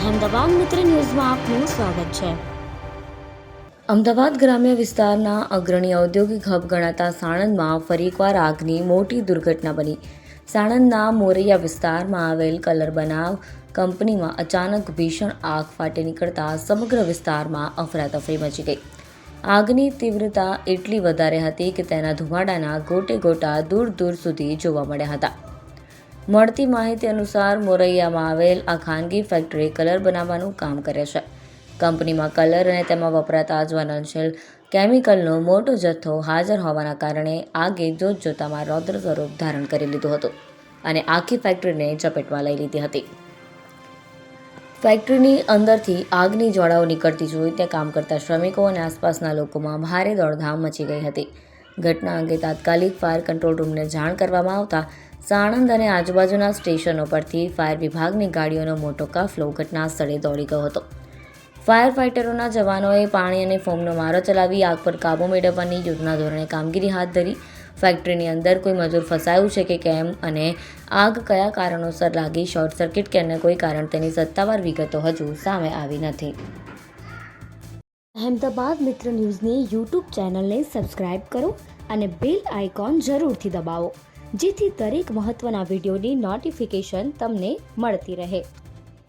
અમદાવાદ મિત્ર ન્યૂઝમાં આપનું સ્વાગત છે। અમદાવાદ ગ્રામ્ય વિસ્તારના અગ્રણી ઔદ્યોગિક હબ ગણાતા સાણંદમાં ફરી એકવાર આગની મોટી દુર્ઘટના બની। સાણંદના મોરૈયા વિસ્તારમાં આવેલ કલર બનાવ કંપનીમાં અચાનક ભીષણ આગ ફાટી નીકળતા સમગ્ર વિસ્તારમાં અફરાતફરી મચી ગઈ। આગની તીવ્રતા એટલી વધારે હતી કે તેના ધુમાડાના ગોટે ગોટા દૂર દૂર સુધી જોવા મળ્યા હતા। મળતી માહિતી અનુસાર મોરૈયામાં આવેલ આ ખાનગી ફેક્ટરી કલર બનાવવાનું કામ કરે છે। કંપનીમાં કલર અને તેમાં વપરાતા જ્વલનશીલ કેમિકલનો મોટો જથ્થો હાજર હોવાના કારણે આગે જોતજોતામાં રૌદ્ર સ્વરૂપ ધારણ કરી લીધું હતું અને આખી ફેક્ટરીને ઝપેટમાં લઈ લીધી હતી। ફેક્ટરીની અંદરથી આગની જ્વાળાઓ નીકળતી જોઈ ત્યાં કામ કરતા શ્રમિકો અને આસપાસના લોકોમાં ભારે દોડધામ મચી ગઈ હતી। ઘટના અંગે તાત્કાલિક ફાયર કંટ્રોલ રૂમને જાણ કરવામાં આવતા સાણંદ અને આજુબાજુના સ્ટેશનો પરથી ફાયર વિભાગની ગાડીઓનો મોટો કાફલો ઘટના સ્થળે દોડી ગયો હતો। ફાયર ફાઇટરોના જવાનોએ પાણી અને ફોમનો મારો ચલાવી આગ પર કાબૂ મેળવવાની યુદ્ધના ધોરણે કામગીરી હાથ ધરી। ફેક્ટરીની અંદર કોઈ મજૂર ફસાયું છે કે કેમ અને આગ કયા કારણોસર લાગી, શોર્ટ સર્કિટ કે અન્ય કોઈ કારણ, તેની સત્તાવાર વિગતો હજુ સામે આવી નથી। અહેમદાબાદ મિત્ર ન્યૂઝની યુટ્યુબ ચેનલને સબસ્ક્રાઇબ કરો અને બેલ આઇકોન જરૂરથી દબાવો, જેથી દરેક મહત્ત્વના વિડીયોની નોટિફિકેશન તમને મળતી રહે।